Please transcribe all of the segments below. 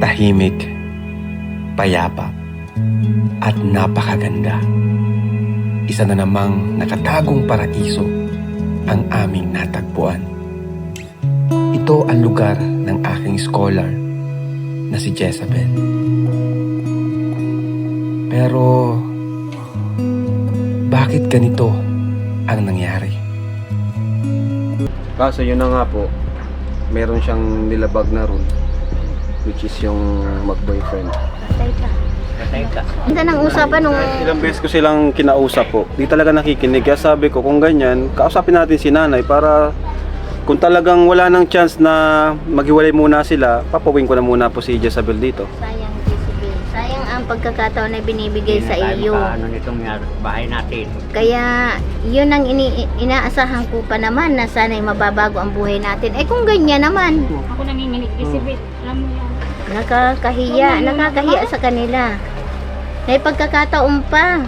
Tahimik, payapa, at napakaganda. Isa na namang nakatagong paraiso ang aming natagpuan. Ito ang lugar ng aking scholar na si Jezabel. Pero bakit ganito ang nangyari? Kaso yun na nga po, meron siyang nilabag na rule, which is yung mag-boyfriend. Patay ka. Ganda ng usapan nung... Ilang beses ko silang kinausap po, di talaga nakikinig. Kaya sabi ko, kung ganyan, kausapin natin si nanay para kung talagang wala nang chance na maghiwalay muna sila, papawin ko na muna po si Jezabel dito. Sayang, Jezebel. Sayang ang pagkakataon na binibigay sa iyo. Ano nitong bahay natin. Kaya yun ang inaasahan ko pa naman na sana'y mababago ang buhay natin. Eh kung ganyan naman, Ako nanginginig, Jezebel. Alam mo yan. nakakahiya sa kanila. May pagkakataon pa.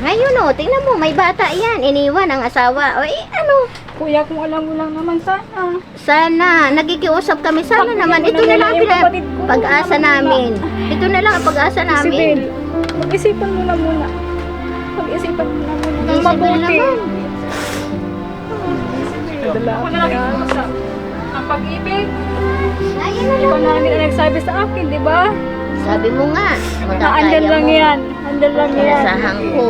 Ngayon o, tingnan mo, may bata yan. Iniwan ang asawa. O ano? Kuya, kung alam mo lang naman sana. Sana, nagikiusap kami. Sana naman, ito na lang ang pag-asa namin. Ito na lang ang pag-asa Jezebel, namin. mag-isipan mo na muna. Mag-isipan mo na muna. Ng Jezebel mabuti. naman. Ako na lang ikusap. Ang pag-ibig, Ayun na ikaw lang. na lang ang nagsabi sa akin, di ba? Sabi mo nga, Na makakaya andyan lang mo. yan. Andyan lang yan. Inasahan ko.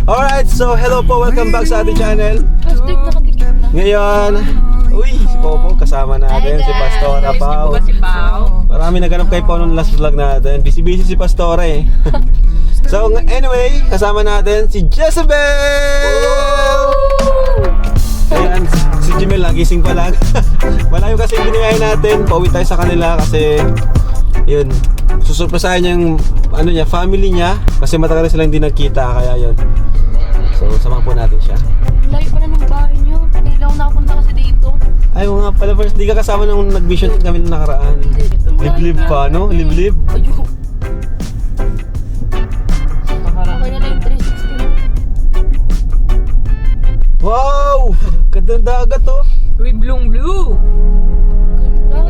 Alright, so hello po, welcome back sa ating channel. Ngayon, si Popo kasama natin, si Pastora Pao. Marami naganap kay Pao nung last vlog natin. Busy si Pastora eh. So anyway, kasama natin si Jezabel! Ayan, si Jimel nagising pa lang. Malayo kasi yung binigay natin, pauwi tayo sa kanila kasi yun, susurpresahin niya yung ano niya, family niya kasi matagal na silang hindi nagkita, kaya yun. So, samahan po natin siya. Layo pa na ng bahay niyo. Hindi lang nakapunta kasi dito. Ay, nga pala, first, di ka kasama nung nag-mission kami nung nakaraan. Liblib pa, no? Liblib. Ayun. Okay na lang yung 360. Wow! Ganda ng dagat, oh. Uy, blue. Ganda.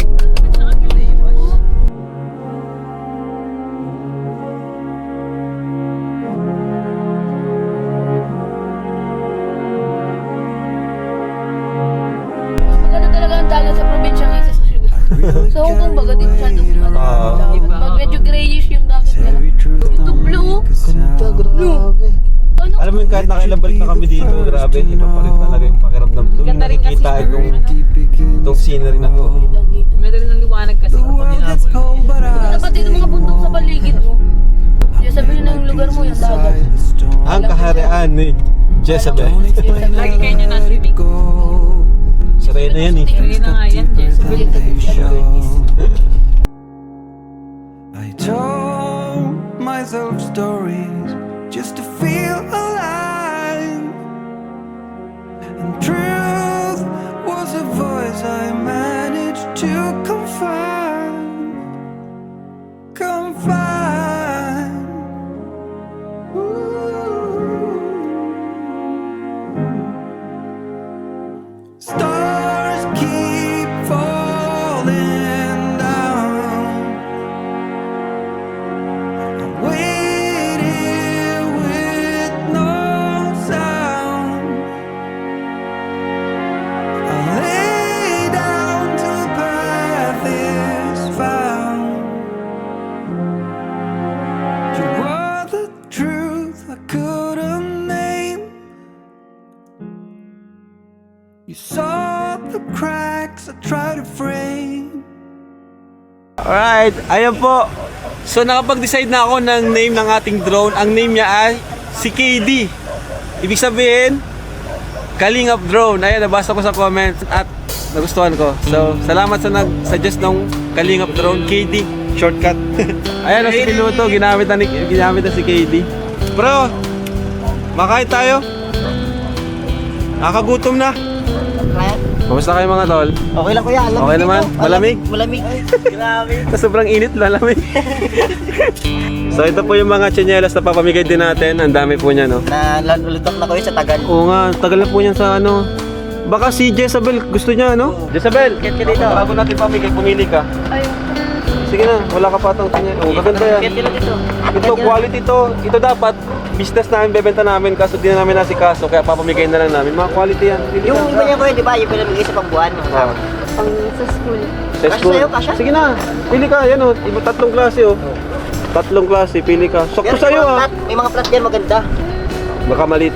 Maganda talaga ang dagat sa probinsya kaysa sa Cebu. Sa Hong Kong baga di masyadong medyo grayish yung dagat nila. Ito blue. Ganda, grabe. Alam mo yung kahit nakailang balik na kami dito, grabe, iba pa rin talaga yung pakiramdam. Doon nakikita itong scenery na to. Meron ng liwanag kasi kapag dinapon. Maganda pati yung mga bundok sa paligid mo. Yung sabihin ng lugar mo yung dagat. Ang kaharian ni Jezabel. Lagi kayo nyo nasibig. Serena yan eh. Hindi na nga yan, Jezebel. I told myself stories just to feel alive, and truth was a voice I managed to confine. Stars keep falling down. I wait here with no sound. I lay down till the path is found. You are the truth I couldn't name. You saw the cracks I tried to frame. Alright, ayan po. So nakapag-decide na ako ng name ng ating drone. Ang name niya ay si KD. Ibig sabihin, Kalingap Drone. Ayan, nabasa ko sa comments at nagustuhan ko. So, salamat sa nag-suggest ng Kalingap Drone. KD, shortcut. Ayan, si Piloto, ginamit na si KD. Bro, makain tayo? Nakagutom na. Kamusta kayo mga tol? Okay lang kuya, alam Okay naman? Malamig? Malamig. Grabe. Sobrang init, malamig. So ito po yung mga tsinelas na papamigay din natin. Ang dami po niya, no? Nalulutok na kuya sa tagal. Oo nga, tagal na po niyan sa ano. Baka si Jezabel gusto niya, no? Jezabel, Kit ka dito. bago natin pamigay, pumili ka. Sige na, wala ka patang tsinelas. Oh, maganda yan. Kit ka dito. Ito, quality to. Ito dapat, business namin, bebenta namin. Kaso di na namin nasikaso, kaya papamigay na lang namin. Mga quality yan. Pili Yung ka. iba niya kuya, di ba? Yung pinamigay sa pangbuwan. Oo. Pang sa school. Sa Kasya school. sa'yo, kasya? Sige na, pili ka. Yan o, iba tatlong klase o. Tatlong klase, pili ka. Sakto Pero sa'yo ah. may mga plat yan maganda. Baka malit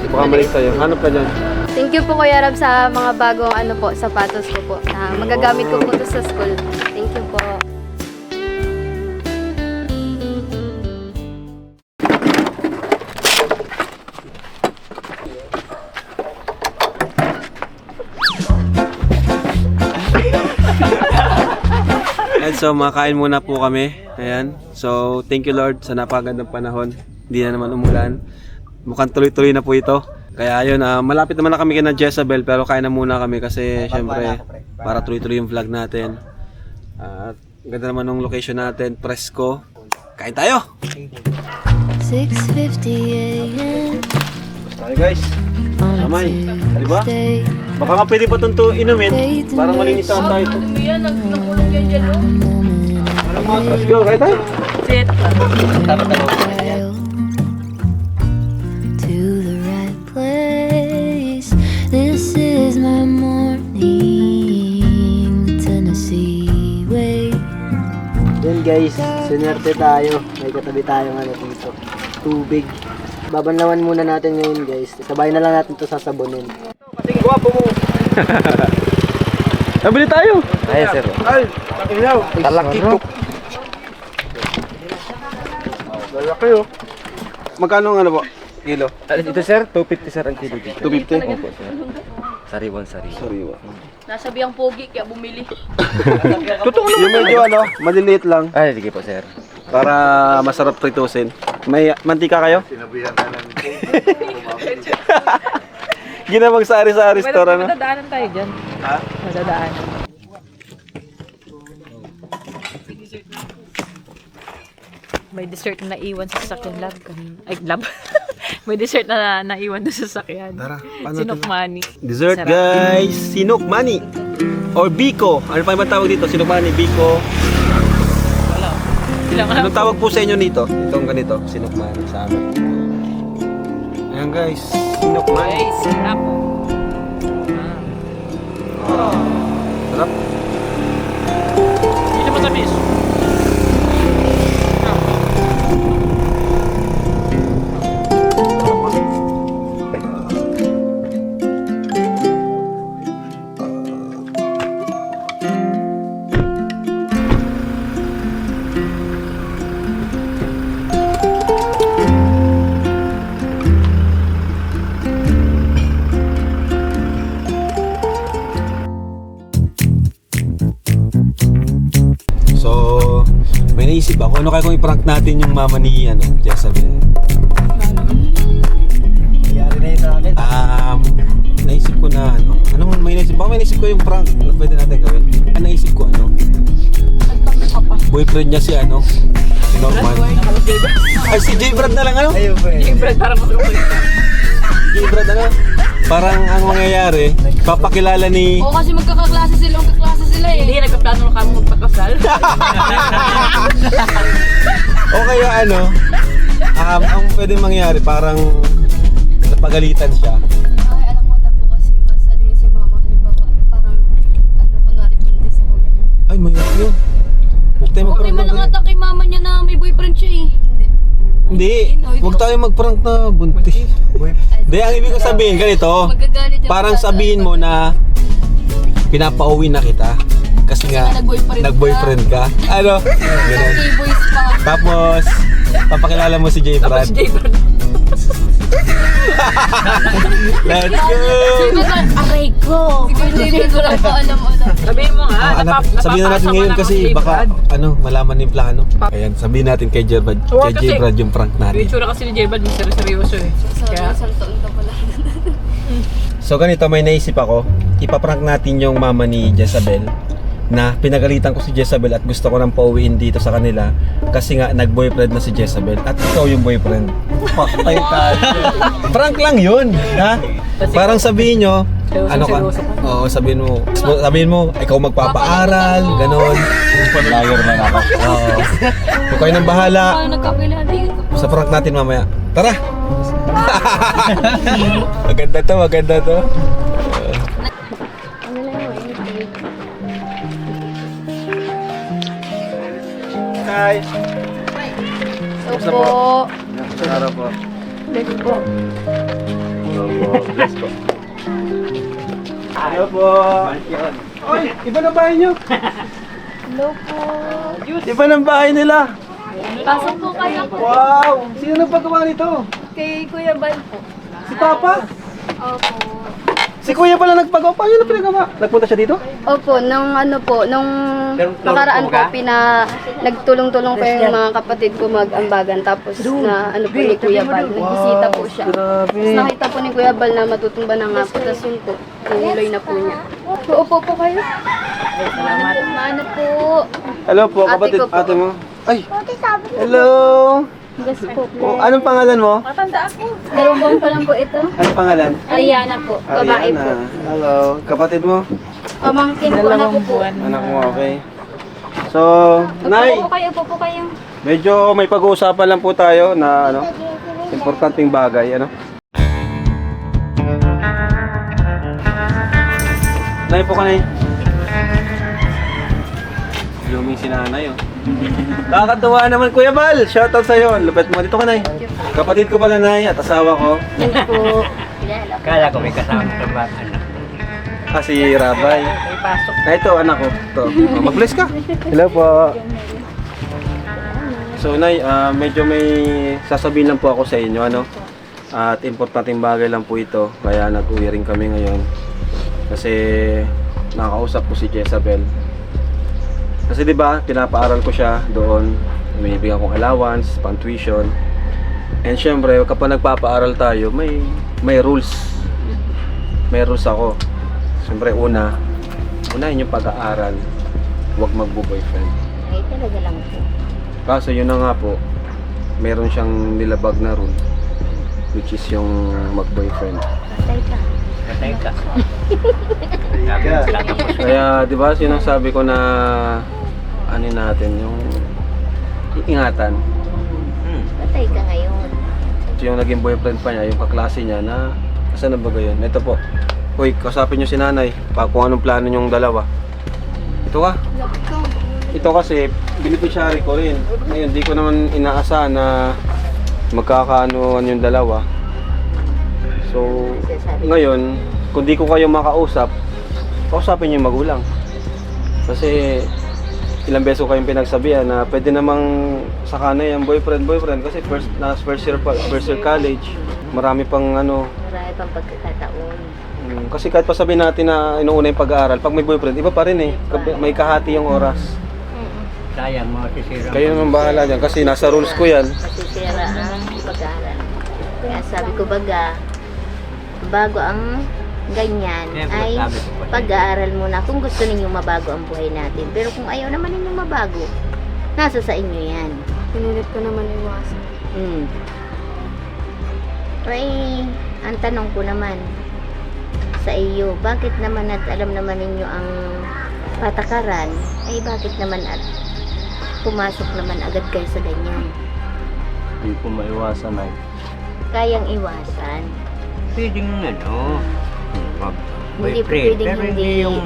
sa'yo. Hanap ka dyan. Thank you po Kuya Rab sa mga bagong sapatos ko po. Magagamit ko po ito sa school. Thank you po. And so, makain muna po kami. Ayan. So, thank you Lord sa napakagandang panahon. Hindi na naman umulan. Mukhang tuloy-tuloy na po ito. Kaya ayun, malapit naman na kami kina Jezabel pero kain na muna kami kasi syempre para tuloy-tuloy yung vlog natin. At ganda naman ng location natin, presko. Kain tayo! 6:50 a.m. Tayo guys, kamay, diba? Baka nga pwede pa itong inumin, parang malinis ang tayo. Yan, nagkulong yan dyan, no? Let's go, kain tayo! To the right place. This is my morning Tennessee way. Yun guys, sinerte tayo. May katabi tayo nga dito. Tubig. Babanlawan muna natin ngayon guys. Sabay na lang natin to sasabunin. Kasing guwapo mo! Nabili tayo! Ay, sir. Ay! Ilaw! Talakito. Lalaki oh! Magkano ang ano po? Kilo? Ito, sir, 250, sir, ang kilo dito. 250? Opo, sir. Sariwang sariwa. Sariwa. Nasabi ang pogi, kaya bumili. Totoo naman. Yung medyo ano, maliliit lang. Ay, sige po, sir. Para masarap pritusin. May mantika kayo? Sinabihan na namin. Ginamag sa restaurant, no? Madadaanan tayo dyan. Ha? Madadaanan. May dessert na naiwan sa sasakyan lab kanina. Ay, lab. May dessert na naiwan doon sa sasakyan. Tara, paano Sinokmani. Dessert Sarap. guys! Sinokmani! Or Biko. Ano pa yung tawag dito? Sinokmani, Biko. Anong tawag po sa inyo nito? Itong ganito, sinokmani sa amin. Ayan guys, sinokmani. Ay, sarap. Sarap. Hindi naman tamis. So, may naisip ako, ano kaya kung i-prank natin yung mama ni Jezabel? Nangyari na yun sa akin. Naisip ko na may naisip ko yung prank na pwede natin gawin. Naisip ko boyfriend niya si si Norman. Ay, si J. Brad na lang Ayun po eh. Brad, parang magkakulit. J. Brad parang ang mangyayari, papakilala ni... Oo, kasi magkakaklase sila eh. Hindi, nagkaplano na kami magpakasal. O kaya ang pwede mangyari, parang napagalitan siya. Ay, alam mo na po kasi mas yun si mama. Halimbawa, parang kunwari buntis ako. Ay, mayroon yun. Huwag tayo Okay magprank man na lang ata kay mama niya na may boyfriend siya eh. Hindi, huwag tayo magprank na buntis. Hindi, ang ibig ko sabihin, ganito. Magagalit yung Parang bata. sabihin mo na pinapauwi na kita. Kasi nga, nag-boyfriend ka. Ganun. Okay, boys pa. Tapos, papakilala mo si J. Brad. Tapos J. Brad. Let's go! Aray ko! Hindi ko lang pa alam. Sabihin mo nga, Sabihin na natin ngayon kasi baka malaman yung plano. Ayan, sabihin natin kay Jerbrad. Kay Jerbrad yung prank Yung natin. itsura kasi ni Jervad, seryoso eh. Kaya, So ganito, may naisip ako. Ipaprank natin yung mama ni Jezabel na pinagalitan ko si Jezabel at gusto ko nang pauwiin dito sa kanila kasi nga nag-boyfriend na si Jezabel at ikaw yung boyfriend. Patay tayo. Prank lang yun, ha? Parang sabihin nyo, ano ka? Oo, sabihin mo, ikaw magpapaaral, ganon. Lager man ako. Oo. Kung kayo nang bahala, Nagkakilala yun. sa prank natin mamaya. Tara! Maganda to, maganda to. Ano lang mo, anything. Hi! Opo. Sarap po. Let's go. Bless po. Hello po. Oy, iba na bahay nyo. Hello po. Iba ng bahay nila. Pasok po kayo po. Wow! Sino nagpagawa nito? Kay Kuya Bal po. Si Papa? Opo. Si Kuya pala nagpagawa. Paano na pinagawa? Nagpunta siya dito? Opo, nung nakaraan po, nagtulong-tulong pa yung mga kapatid ko mag-ambagan. Tapos po ni Kuya Bal, nagbisita po siya. Tapos nakita po ni Kuya Bal na matutumba na nga po. Tapos yun po, tinuloy na po niya. Upo po kayo. Salamat. Maano po. Hello po, Ate kapatid. ko po. Ate mo. Ay! Hello! Gas po. Oh, anong pangalan mo? Dalawang buwan pa lang po ito. Anong pangalan? Ariana po, babae po. Hello. Kapatid mo? Pamangkin ko na po. Anak mo, okay. So, Nay, Upo po kayo, upo po kayo. medyo may pag-uusapan lang po tayo na importanteng bagay, Nay po ka, Nay. Blooming si nanay, Nakakatuwa naman, Kuya Bal. Shoutout sa'yo. Lupet mo. Dito ka, Nay. Kapatid ko pala, Nay, at asawa ko. Po. Kala ko may kasama sa bata anak. Si Rabay. may pasok. Ito, anak ko. Ito. Mag-bless ka. Hello po. So, Nay, medyo may sasabihin lang po ako sa inyo, At importanteng bagay lang po ito. Kaya nag-uwi rin kami ngayon. Kasi nakakausap ko si Jezabel. Kasi 'di ba, pinapaaral ko siya doon. Binibigyan kong allowance, pang-tuition. And syempre, kapag nagpapaaral tayo, may rules. May rules ako. Syempre, unahin yung pag-aaral. Huwag magbo-boyfriend. Ay, talaga lang po. Kaso yun na nga po, meron siyang nilabag na rule, which is yung mag-boyfriend. Patay ka. Patay ka. Kaya, di ba, sinasabi ko na natin yung ingatan. Patay ka ngayon. So, yung naging boyfriend pa niya, yung kaklase niya na, saan na ba yun? Ito po. Hoy, kasapin niyo si nanay, kung anong plano niyong dalawa. Ito ka. Ito kasi, beneficiary ko rin. Ngayon, di ko naman inaasahan na magkakaanuan yung dalawa. So, ngayon, kung di ko kayo makausap, kausapin niyo yung magulang. Kasi, ilang beso kayong pinagsabihan na pwede namang saka na yung boyfriend kasi first year college, marami pang Marami pang pagkakataon. kasi kahit pa sabihin natin na inuuna yung pag-aaral, pag may boyfriend, iba pa rin may kahati yung oras. Sayang, masisira. Kayo naman bahala dyan kasi nasa rules ko yan. Masisira ang pag-aaral. Kaya sabi ko baga, bago ang ganyan ay pag-aaral muna kung gusto ninyong mabago ang buhay natin. Pero kung ayaw naman ninyong mabago, nasa sa inyo yan. Pinulit ko naman iwasan. Ay, ang tanong ko naman sa iyo, bakit naman at alam naman ninyo ang patakaran, ay bakit naman at pumasok naman agad kayo sa ganyan? Hindi po maiwasan, Nay. Kayang iwasan. Pwedeng Hindi po boyfriend, pwedeng pero hindi. hindi yung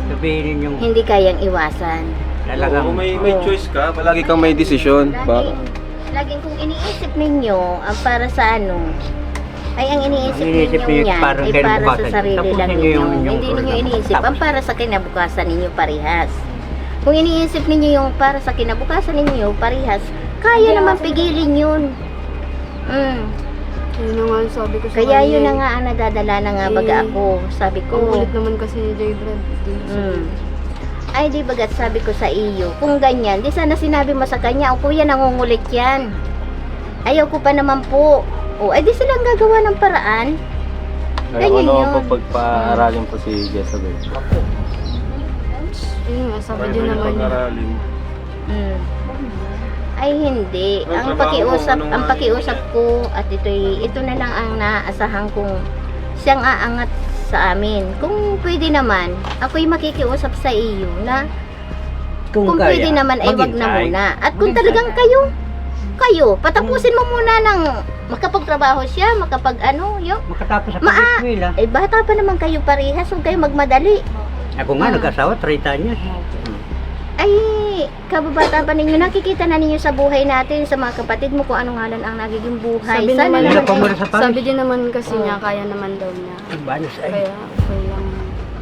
sabihin yung Hindi kayang iwasan. talagang Kung may choice ka, palagi kang may desisyon. Laging kung iniisip ninyo ang para sa ay ang iniisip Iniisip ninyo niyo yan para ay kay para sa bukasan. sarili Tapos lang ninyo ninyo. yung Hindi ninyo ulam. iniisip ang Tapos. para sa kinabukasan ninyo parehas. Kung iniisip ninyo yung para sa kinabukasan ninyo parehas, kaya naman pigilin yun. Yun na nga sabi ko sa Kaya kanya yun na eh. nga ang nadadala na nga baga ako. Sabi Ang ko, kulit naman kasi ni J. Brad. ay di bagat sabi ko sa iyo, kung ganyan, di sana sinabi mo sa kanya, o kuya nangungulit yan. Ayaw ko pa naman po. O, ay di silang gagawa ng paraan. Kaya ko Ganyan naman yun. po pagpa-aralin po si Jezabel. Yun nga, sabi din naman niya. Mm. Ay hindi. Ang pakiusap ko at ito na lang ang naasahan kong siyang aangat sa amin. Kung pwede naman, ako'y makikiusap sa iyo na kung pwede naman ay wag na muna. At kung talagang kayo, patapusin mo muna ng makapagtrabaho siya, Makatapos sa pag-eskwela. eh bata pa naman kayo parehas, huwag kayo magmadali. Ako nga, nag-asawa, 30 anyos. Ay, kababata pa ninyo, nakikita na ninyo sa buhay natin, sa mga kapatid mo kung ano nga lang ang nagiging buhay. Sabi Sana naman, Wala naman pa ay- muna sa Paris. sabi din naman kasi niya, kaya naman daw niya. Banos ay. Kaya, okay lang.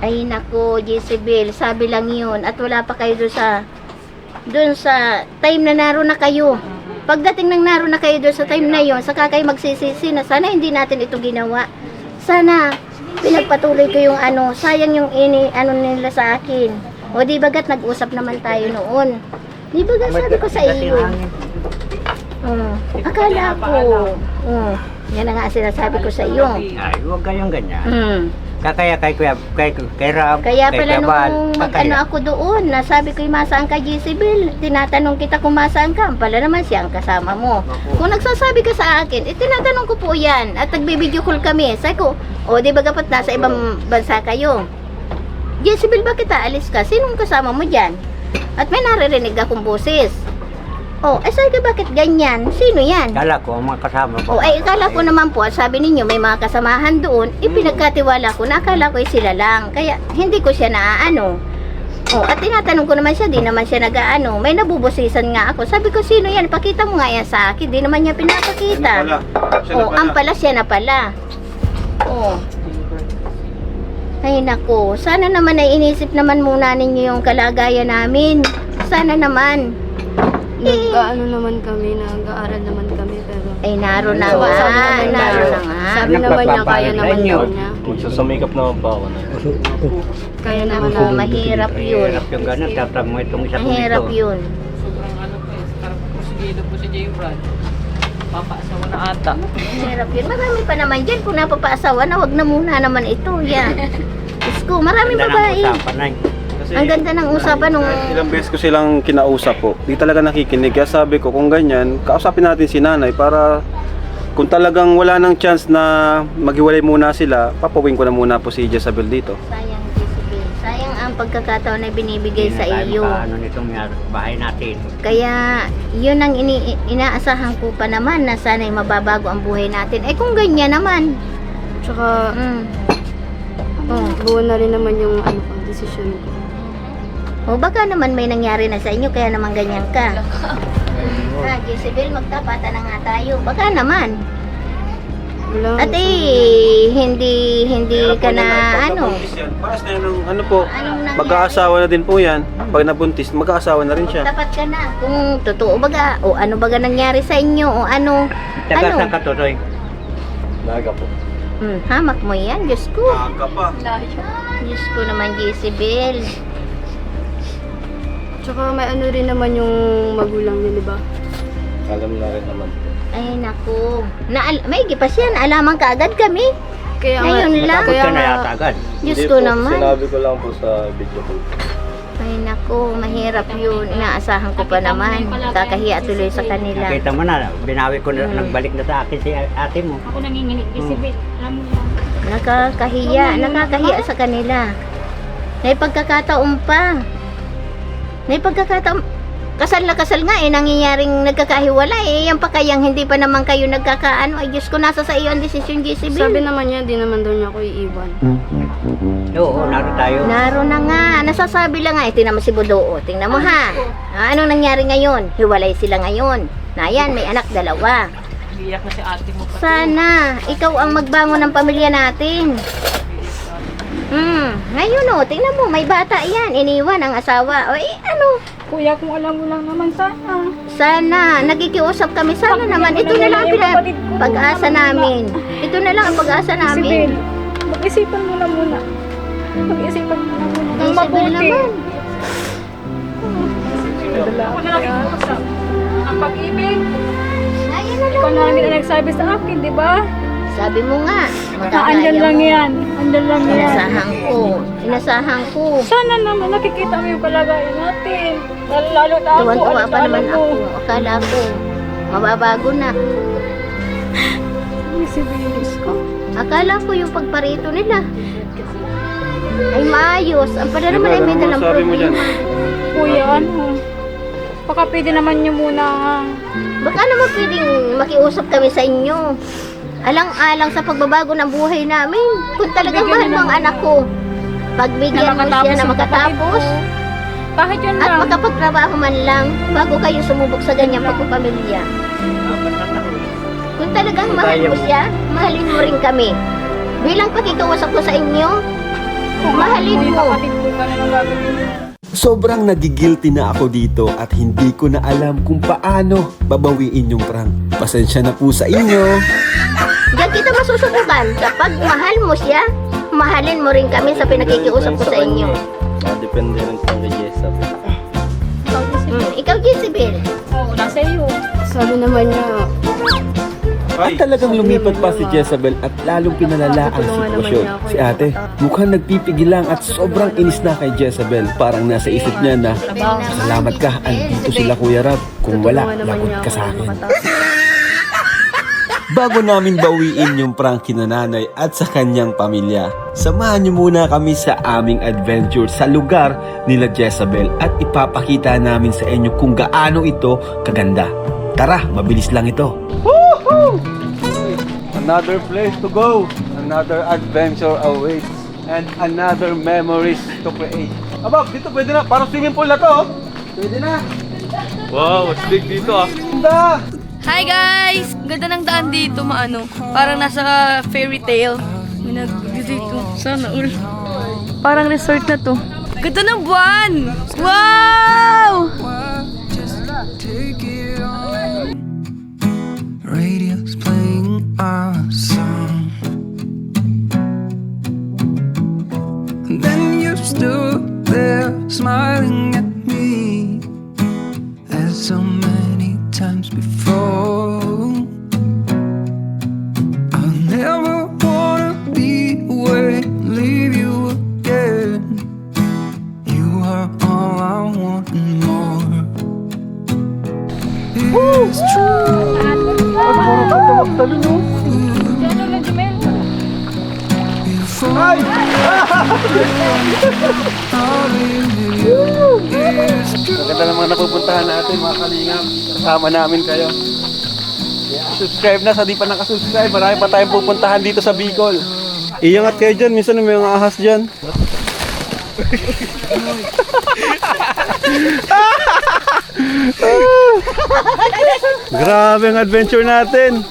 Ay nako, Jezebel, sabi lang yun. At wala pa kayo doon sa time na naroon na kayo. Pagdating ng naroon na kayo doon sa time na yon, saka kayo magsisisi na sana hindi natin ito ginawa. Sana pinagpatuloy ko yung sayang yung nila sa akin. O di bagat nag-usap naman tayo noon. Di bagat sabi ko sa iyo. Akala ko. Yan ang nga sinasabi ko sa iyo. Ay, huwag kayong ganyan. Kaya Kay Rab, pala kay Bal, nung mag-ano ako doon, nasabi ko masaan ka Jezebel, tinatanong kita kung masaan ka, pala naman siya ang kasama mo. Kung nagsasabi ka sa akin, tinatanong ko po yan, at nagbe-video call kami. Sabi ko, di ba dapat nasa ibang bansa kayo? Jezebel, bakit aalis ka? Sinong kasama mo dyan? At may naririnig akong boses. Sabi ko, bakit ganyan? Sino yan? Kala ko, ang mga kasama ko. Akala ko naman po, sabi ninyo may mga kasamahan doon, pinagkatiwala ko na akala ko sila lang. Kaya hindi ko siya naaano. At tinatanong ko naman siya, di naman siya nag-aano. May nabubosisan nga ako. Sabi ko, sino yan? Pakita mo nga yan sa akin. Di naman niya pinapakita. Ang pala siya na pala. Ay nako, sana naman ay inisip naman muna ninyo yung kalagayan namin. Sana naman. Nag-ano naman kami, nag-aaral naman kami, pero... Ay, naroon na Sabi nga. naman Naroon na nga. Sabi naman niya, kaya naman daw niya. Magsusumikap naman pa ako na. Kaya naman Naku, mahirap yun. Hirap yung gano'n, tatang mo itong isa kong Mahirap ito. yun. Sobrang ano po eh. Parang pusigido po si J. Brad. Papaasawa na ata. Mahirap yun. Marami pa naman dyan. Kung napapaasawa na, wag na muna naman ito. Yan. Diyos ko, maraming Ganda ng babae. usapan ay. Ang ganda ng usapan nung... Ilang beses ko silang kinausap po. Di talaga nakikinig. Kaya sabi ko, kung ganyan, kausapin natin si nanay para kung talagang wala nang chance na maghiwalay muna sila, papawin ko na muna po si Jezabel dito. Sayang, Jezebel. Sayang ang pagkakataon na binibigay sa iyo. Ano nitong bahay natin. Kaya, yun ang inaasahan ko pa naman na sana'y mababago ang buhay natin. Kung ganyan naman. Tsaka, buo na rin naman yung decision ko. Baka naman may nangyari na sa inyo, kaya naman ganyan ka. Jezebel, magtapatan na nga tayo. Baka naman. Wala. At hindi ka na Paras na yun ng po, Anong nangyari? mag-aasawa na din po yan. Pag nabuntis, mag-aasawa na rin siya. Tapat ka na. Kung totoo baga, ano baga nangyari sa inyo, Taga saan ka, Totoy? Naga po. Hamak mo yan, Diyos ko. Aga pa. Diyos ko naman, Jezebel. Tsaka may ano rin naman yung magulang niya, di ba? Alam na rin naman po. Ay, naku. May gipas yan. Alaman ka agad kami. Kaya Ngayon lang. Takot ka na yata agad. Diyos Hindi ko po, naman. Sinabi ko lang po sa video ko. Ay, naku. Mahirap yun. Inaasahan ko pa naman. Kakahiya tuloy sa kanila. Nakita mo na, binawi ko na, nagbalik na sa akin si ate mo. Ako nanginginig, Jezebel. Alam mo yan. Nakakahiya sa kanila. May pagkakataon pa. Kasal na kasal nga nangyayaring nagkakahiwalay. Yan pa kayang hindi pa naman kayo nagkakaano. Ay Diyos ko, nasa sa iyo ang desisyon, Jezebel. sabi naman niya, di naman daw niya ako iiwan. Oo, naroon tayo. Naroon na nga. Nasasabi lang nga. Tingnan mo si Budoo. Tingnan mo ha. Anong nangyari ngayon? Hiwalay sila ngayon. Na yan, may anak 2. Iyak na si ate mo pa. Sana, ikaw ang magbangon ng pamilya natin. Ngayon ano, tingnan mo, may bata yan, iniwan ang asawa. O ano? Kuya, kung alam mo lang naman sana. Sana, nagikiusap kami. Sana naman, ito na lang ang pag-asa namin. Ito na lang ang pag-asa namin. Mag-isipan mo na muna. Mag-isipan mo na muna. Ang Isipin mabuti. naman. Ako na lang ikusap. Ang pag-ibig. Ayun na Ikaw lang. na lang din ang nagsabi sa akin, di ba? Sabi mo nga, Na andyan lang yan. Andyan lang yan. Inasahan ko. Inasahan ko. Sana naman nakikita mo yung kalagayan natin. Lalo na ako. Tuwan-tuwa ano pa sa naman alam mo. ako. Akala ko, mababago na. Si Venus ko. Akala ko yung pagparito nila ay maayos. Ang pala naman ay may dalang problema. Kuya, ano? Baka pwede naman nyo muna. Baka naman pwedeng makiusap kami sa inyo. Alang-alang sa pagbabago ng buhay namin. Kung talagang mahal mo ang anak ko, pagbigyan mo siya na makatapos Kahit yun at lang. makapagtrabaho man lang bago kayo sumubok sa ganyang pagpapamilya. Kung talagang mahal mo siya, mahalin mo rin kami. Bilang pakikiusap ko sa inyo, mahalin mo. Kapatid ko ka na nang gagawin. Sobrang nagigilty na ako dito at hindi ko na alam kung paano babawiin yung prank. Pasensya na po sa inyo. Diyan kita masusubukan. Kapag mahal mo siya, mahalin mo rin kami sa pinakikiusap ko sa inyo. Depende rin sa kay Jezabel. Ikaw, Jezebel. Oo, nasa iyo. Sabi naman niya, At talagang lumipat pa si Jezabel at lalong pinalala ang sitwasyon. Si ate, mukhang nagpipigil lang at sobrang inis na kay Jezabel. Parang nasa isip niya na, salamat ka, andito sila Kuya Rab. Kung wala, lagot ka sa akin. Bago namin bawiin yung prank kina nanay at sa kanyang pamilya, samahan niyo muna kami sa aming adventure sa lugar nila Jezabel at ipapakita namin sa inyo kung gaano ito kaganda. Tara, mabilis lang ito. Another place to go, another adventure awaits, and another memories to create. Abab, dito pwede na, parang swimming pool na to. Oh. Pwede na. Wow, mas big dito ah. Ganda! hi guys! Ganda ng daan dito, maano. Parang nasa fairy tale. May dito. Sana all. Parang resort na to. Ganda ng buwan! Wow! Radio's playing our song. And then you stood there smiling at me as so many times before. I'll never wanna be away, leave you again. You are all I want and more. It's true. Ay! Maganda naman napupuntahan natin mga kalingap. Kasama namin kayo. Subscribe na sa di pa nakasubscribe. Marami pa tayong pupuntahan dito sa Bicol. Iyangat kayo dyan. Minsan may mga ahas dyan. Grabe ang adventure natin.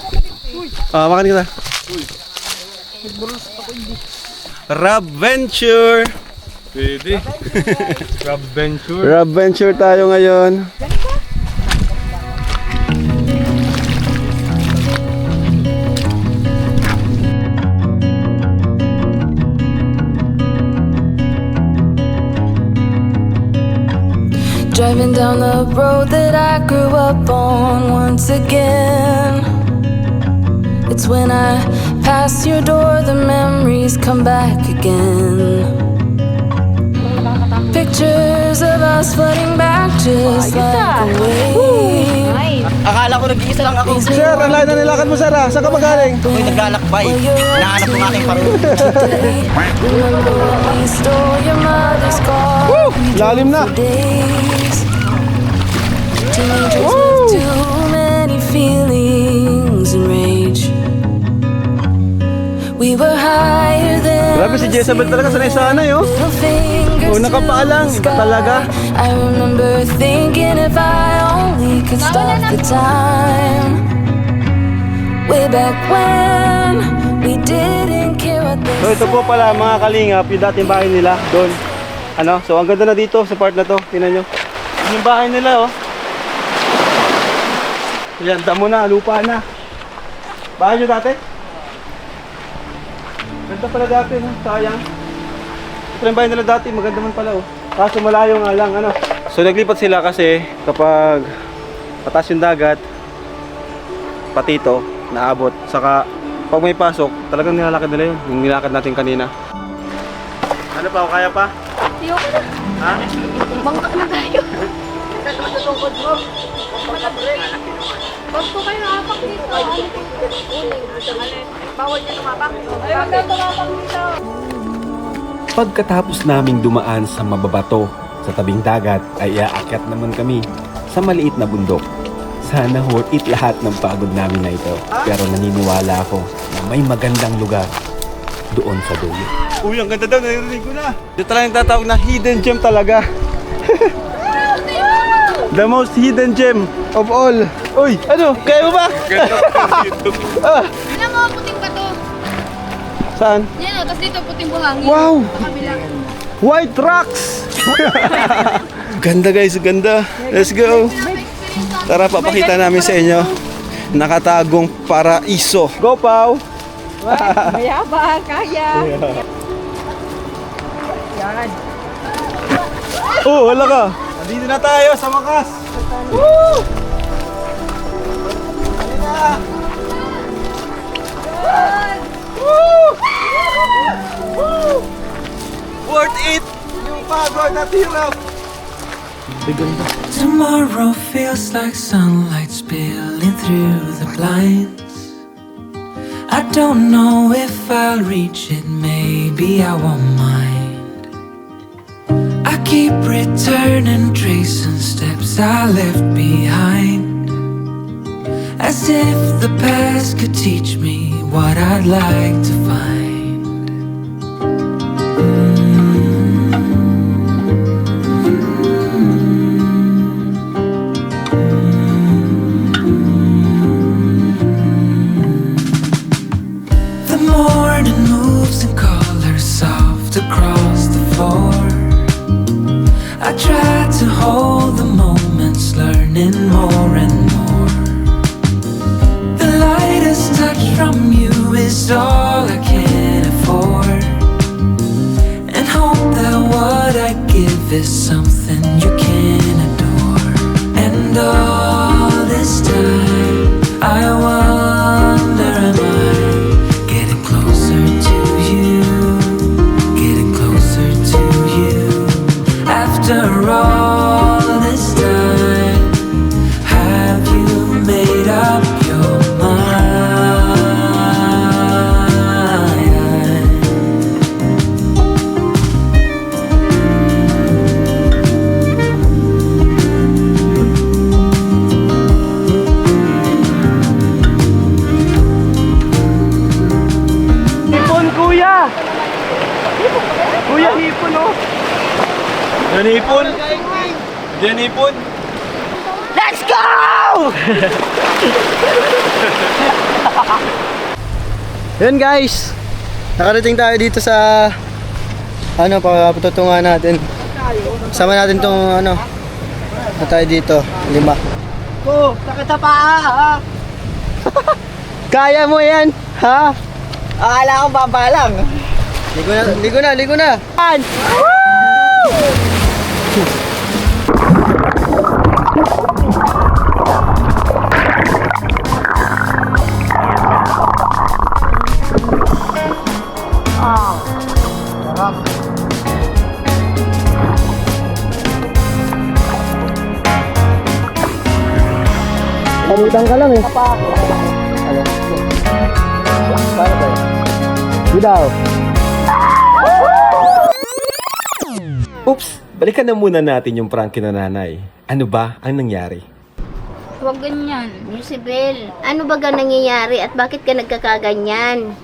Makan kita. Rabventure. Pwede. Rabventure. Rabventure tayo ngayon. Driving down the road that I grew up on once again. It's when I pass your door, the memories come back again. Pictures of us floating back just like a wave. Akala ko nag-iisa lang ako. Sir, ang lahat na nilakad mo, sir. Saan ka magaling? Ako'y naglalakbay. Hinahanap ko ng aking parol. Remember when we stole your mother's car? We lalim na. drove for days. Teenagers with too many feelings and rage. We were higher than Grabe si Jezabel talaga, sanay-sanay oh. Una ka pa lang, iba talaga. I remember thinking if I only could stop the time. Way back when we didn't care what So ito po pala mga kalingap, yung dating bahay nila doon. Ano? So ang ganda na dito sa part na to. Tingnan nyo. Yung bahay nila oh. Yan, damo na, lupa na. Bahay nyo dati? Ganda pala dati, no? Sayang. Ito yung bahay nila dati, maganda man pala oh. Kaso malayo nga lang, ano. So naglipat sila kasi kapag patas yung dagat, pati ito, naabot. Saka pag may pasok, talagang nilalakad nila yun. Yung nilakad natin kanina. Ano pa, kaya pa? Ayoko na. Ha? Bangka na tayo. Huwag po kayo nakapak dito. Bawal niya tumapak. Ay, huwag na tumapak dito. Pagkatapos naming dumaan sa mababato sa tabing dagat, ay aakyat naman kami sa maliit na bundok. Sana worth it lahat ng pagod namin na ito. Pero naniniwala ako na may magandang lugar doon sa dulo. Uy, ang ganda daw, naririnig ko na. Ito talagang tatawag na hidden gem talaga. The most hidden gem of all. Uy, ano? Kaya mo ba? Alam mo, puting ba to? Saan? Yan o, tapos dito puting buhangin. Wow! Sa kabila. White rocks! Ganda guys, ganda. Let's go. Tara, papakita namin sa inyo. Nakatagong paraiso. Go, Pau! Mayabang, kaya. Yan. Oh, wala ka. Nandito na tayo sa wakas. Woo! Halika. Woo! Woo! Worth it! Yung pagod at hirap. Tomorrow feels like sunlight spilling through the blinds. I don't know if I'll reach it, maybe I won't mind. I keep returning, tracing steps I left behind, as if the past could teach me what I'd like to find. Across the floor, I try to hold the moments, learning more and more. The lightest touch from you is all I can afford, and hope that what I give is something you can adore. And all this time I wonder, am I getting closer to you? After all this time, have you made up your mind? Hipon, kuya! Kuya, hipon oh! Yan hipon! Yan hipon! Let's go! Yun guys, nakarating tayo dito sa ano, patutungan natin. Sama natin tong ano na tayo dito, 5. Oh, sakit sa paa ha? Kaya mo yan, ha? Akala ko baba lang. Ligo na. Woo! Palitan ka lang eh. Ano? Paano ba? Bidaw. Oops! Balikan na muna natin yung prank na nanay. Ano ba ang nangyari? Huwag ganyan. Yusibel, ano ba ga nangyayari at bakit ka nagkakaganyan?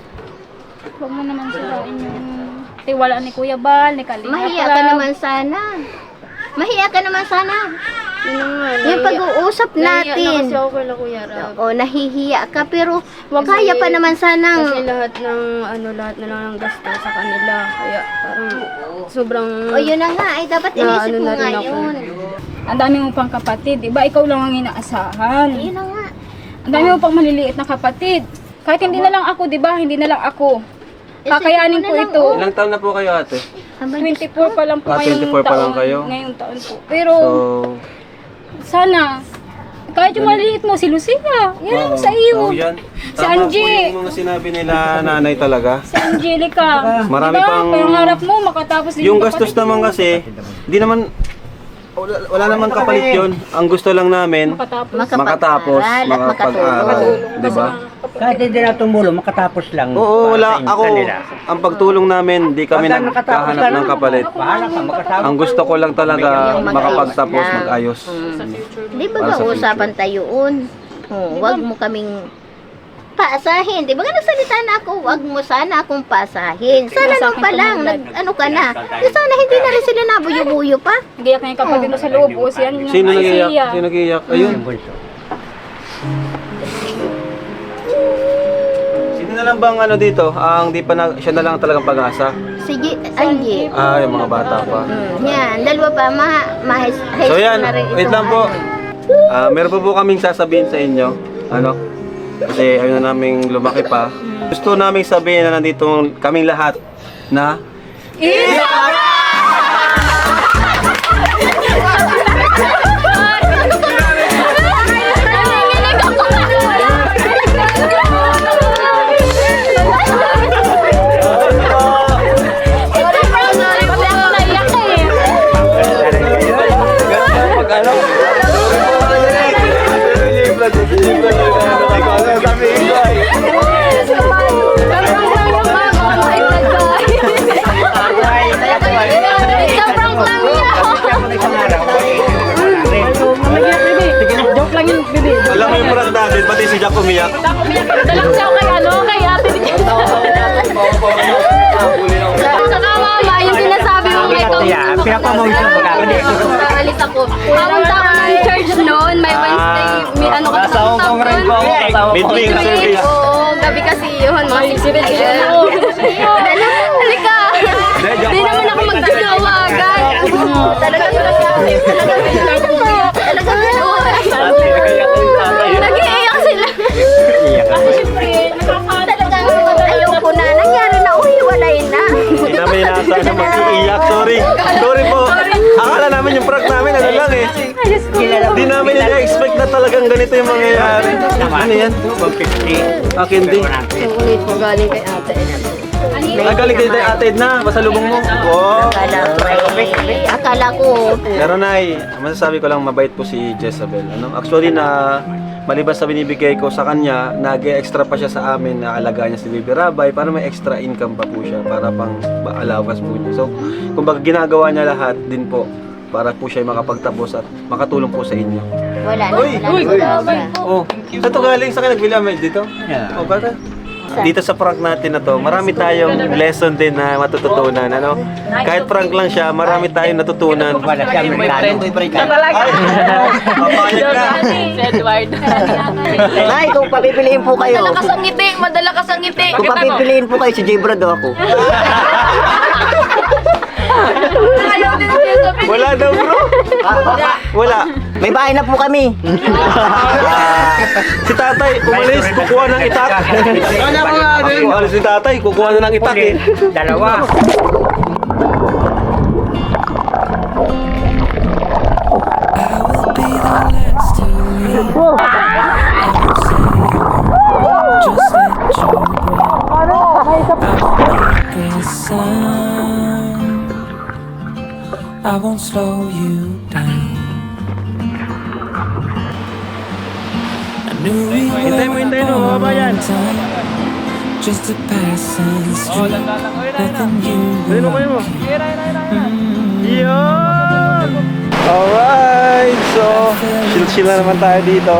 Huwag mo naman sirain yung tiwala ni Kuya Bal, ni Kalinga. Mahiya ka naman sana. Yung pag-uusap Nahiya na natin. kasi ako kay Kuya Rab. O, nahihiya ka, pero Kasi- kaya pa naman sanang... Kasi lahat na lang ng gasto sa kanila. Kaya parang sobrang... O, yun na nga, ay dapat inisip mo na nga rin ako. yun. Ang dami mo pang kapatid, di ba? Ikaw lang ang inaasahan. Yun na nga. Ang dami mo pang maliliit na kapatid. Kahit hindi na lang ako, di ba? Hindi na lang ako. Kakayanin ko ito. Ilang taon na po kayo, ate? 24 pa lang po Ah, ngayong 24 pa lang taon. kayo? Ngayong taon po. Pero So, sana, kahit yung maliit mo, si Lucia. Yan ang sa iyo. oh, yan. Si Tama po Angie. yung mga sinabi nila nanay talaga. Si Angelica. Marami diba? pang- Pangarap mo, makatapos din Yung kapatid gastos naman mo. kasi, di naman, wala naman kapalit yun. Ang gusto lang namin, Makatapos. makatapos, Makapag-aral at makapag-aral. makatulong. Di ba? Kahit hindi na tumulong, makatapos lang. Oo, wala. Para sa Ako, kanila. ang pagtulong namin, di kami Pagka nakatapos nagkahanap ka ng na, kapalit. Bahala ka, makasama. Ang gusto ko lang talaga, Yung mag-ayos makapagtapos, lang. mag-ayos. Di ba Para sa usapan tayo yun? Huwag mo kaming paasahin. Di ba nga nagsalita na ako, huwag mo sana akong paasahin. Sana nung pa lang, ano ka na. Sana hindi na rin sila nabuyo-buyo pa. Gayak na yung kapatid mo sa loob. O, siya yung Sino si nag-iyak? Sia. Sino nag-iyak? Ayun. Yung bunso. Sino na lang bang ano dito? Ang di pa na, siya na lang talagang pag-asa. Sige, Angie. Ah, yung mga bata pa. Yan, dalawa pa, high So school yan, na rin wait itong lang po. ano. Meron po kaming sasabihin sa inyo. Ano? Kasi ayun na naming lumaki pa. Gusto naming sabihin na nandito kaming lahat na pag ano? Joke lang yun, bibi. Alam mo yung prank natin, pati si Jack umiyak. Dalaw siya kay kay ate niya. Saka mama, yung sinasabi mo may Yeah, pinapamawis ng pagkakali. Alis ako. Papunta ako ng church noon, may Wednesday, may ano kasi Nasa Hong Kong rin po ako. Midway service. Oo, gabi kasi yun, mga 6 p.m. Halika! Di naman ako magjojowa agad. Talaga Nag-iiyak sila. talagang ayaw ko na. Nangyari na, hiwalay na. Hindi namin inaasahan na mag-iiyak. Sorry. Sorry po. Akala namin yung prank namin, ano lang eh. Hindi namin na-expect na talagang ganito yung mangyayari. Ano yan? 150. Akin din. Yung ulit po galing kay ate. Nagaling kayo tayo ate na, pasalubong mo. Wow. Akala ko, Pero nay, masasabi ko lang mabait po si Jezabel. Ano? Actually na maliban sa binibigay ko sa kanya, nag-extra pa siya sa amin na alagaan niya si Baby Rabay para may extra income pa po siya para pang allowance po niya. So, kumbaga ginagawa niya lahat din po para po siya makapagtapos at makatulong po sa inyo. wala na. Uy! Wala na. Oh, saan to galing? Saan ka nagbili Amel dito? Yeah. Oh, bata. Dito sa prank natin na to, marami tayong lesson din na matututunan, ano? Kahit prank lang siya, marami tayong natutunan. Wala siya, Amerikano. Ay! Papayag ka! Nay, kung papipiliin po kayo. Madala ka sa ngiti. Kung papipiliin po kayo, si J. Brad o ako. Wala daw bro! Wala! May bahay na po kami. Si tatay, umalis, kukuha ng itak. Umalis si tatay, kukuha na ng itak eh. Dalawa. I will be the last to leave. Just let you breathe. A sound. I won't slow you down. I knew we were on time. Just a passing street. Nothing you won't keep. Alright, so chill-chill na naman tayo dito.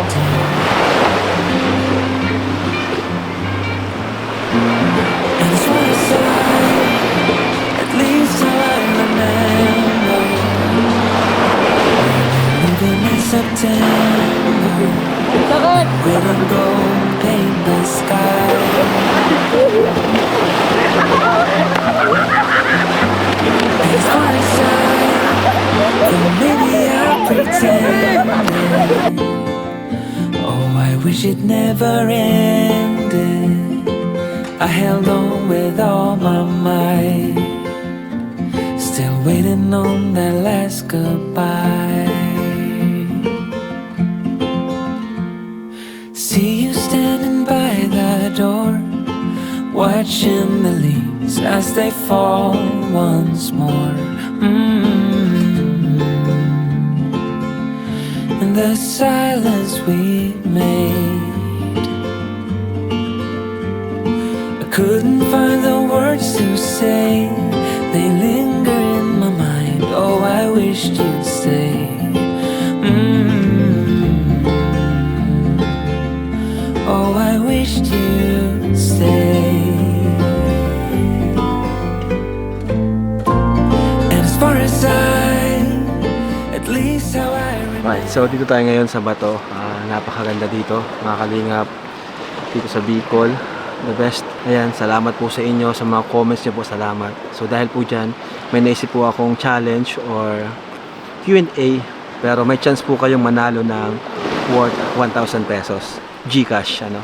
And it's what I say. At least I remember. Leaving me September, red and gold paint the sky. As far as maybe I pretended. Oh, I wish it never ended. I held on with all my might, still waiting on that last goodbye. See you standing by the door, watching the leaves as they fall once more. And the silence we made, I couldn't find the words to say. They linger in my mind. Oh, I wished you'd stay. Oh, I wished you'd stay. And as far as at least how I Right, so dito tayo ngayon sa Bato. Napakaganda dito, mga kalingap. Dito sa Bicol, the best. Ayan, salamat po sa inyo, sa mga comments niyo po, salamat. So dahil po dyan, may naisip po akong challenge or Q&A. Pero may chance po kayong manalo ng worth 1,000 pesos. Gcash, ano.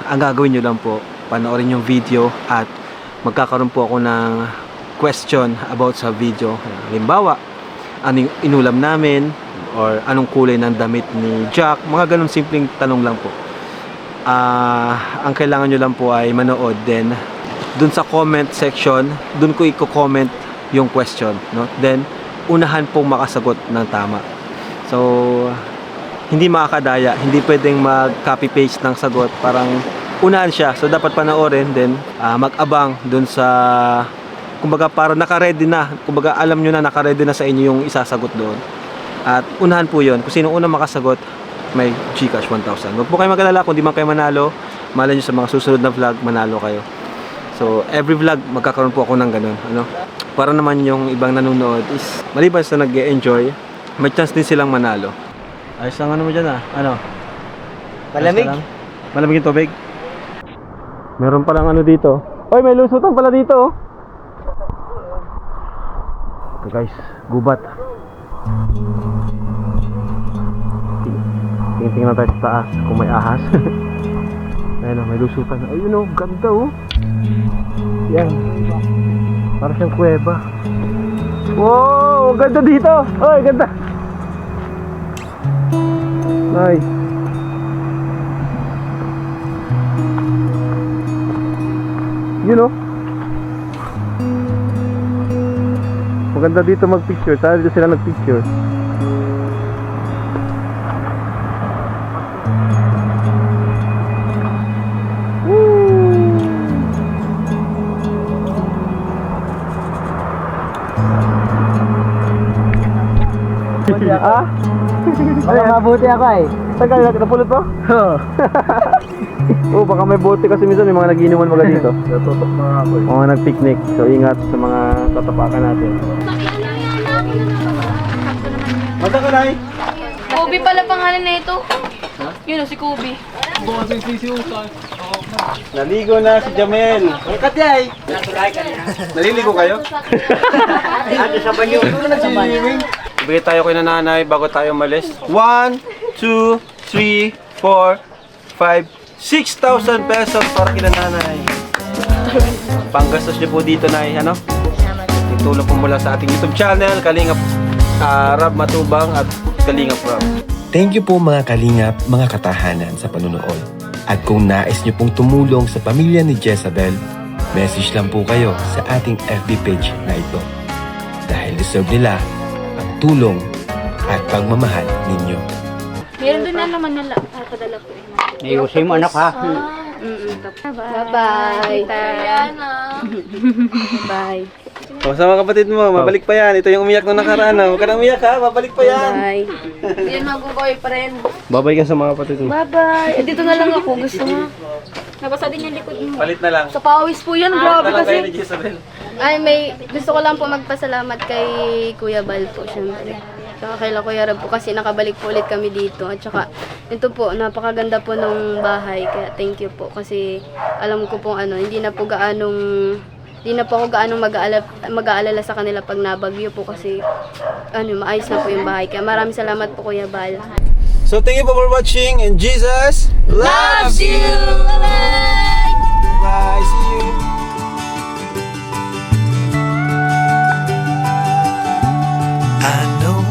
Ang gagawin nyo lang po, panoorin yung video at magkakaroon po ako ng question about sa video. Halimbawa, ano yung inulam namin or anong kulay ng damit ni Jack, mga ganun simpleng tanong lang po. Ang kailangan nyo lang po ay manood, then dun sa comment section, dun ko i-comment yung question, no? Then unahan pong makasagot ng tama. So hindi makakadaya, hindi pwedeng mag-copy paste ng sagot, parang unahan siya. So dapat panoorin, then mag-abang dun sa, kumbaga para naka-ready na, kumbaga alam nyo na naka-ready na sa inyo yung isasagot doon. At unahan po yun, kung sino unang makasagot, may Gcash 1,000. Huwag po kayo mag-alala, kung di man kayo manalo, malay nyo sa mga susunod na vlog, manalo kayo. So every vlog, magkakaroon po ako ng ganun, ano? Para naman yung ibang nanonood is, maliban sa nag-e-enjoy, may chance din silang manalo. Ayos lang ano mo dyan ano? Malamig. Malamig yung tubig. Meron palang ano dito. Oy, may lusutan pala dito. Ito guys, gubat. Tingnan tayo sa taas kung may ahas. Ayun may lusutan. Ayun ganda Yan. Para siyang kuweba. Wow, ganda dito. Oy, ganda. Nice. Maganda dito mag-picture. Sana dito sila nag-picture. Baka mabuti ako Tagal na, napulot pa? Oo. Baka may bote kasi minsan may mga nagiinuman mga dito. Natutok na ako Mga nag-picnic. So ingat sa mga tatapakan natin. Masa ka, Nay? Kobe pala pangalan na ito. Yun si Kobe. Naligo na si Jamel. Ang katyay. Naliligo kayo? Ano sa banyo? Ibigay tayo kay nanay bago tayo malis. 1, 2, 3, 4, 5, 6,000 pesos para kay nanay. Panggastos niyo po dito, Nay, ano? Itulong po mula sa ating YouTube channel, Kalingap Rab Matubang at Kalingap Rab. Thank you po mga Kalingap, mga katahanan sa panunood. At kung nais niyo pong tumulong sa pamilya ni Jezabel, message lang po kayo sa ating FB page na ito. Dahil deserve nila ang tulong at pagmamahal ninyo. Meron doon na naman na kadala ko. Ayusin mo anak ha. Bye-bye. Bye. O, sa mga kapatid mo, mabalik pa yan. Ito yung umiyak nung nakaraan. Huwag ka na umiyak ha, mabalik pa yan. Bye. Yan mag-boyfriend. Babay ka sa mga kapatid mo. Bye-bye. Dito na lang ako. Gusto mo? Nabasa din yung likod mo. Palit na lang. Sa pawis po yan. Grabe Palit na lang kayo kasi. ni Jezabel. Ay, gusto ko lang po magpasalamat kay Kuya Bal po, syempre. Tsaka kay Kuya Rab po kasi nakabalik po ulit kami dito. At saka ito po, napakaganda po ng bahay. Kaya thank you po kasi alam ko po hindi na po ako gaanong mag-aalala sa kanila pag nabagyo po kasi maayos na po yung bahay. Kaya maraming salamat po Kuya Bal. So thank you po for watching and Jesus loves you! Bye! See you! I know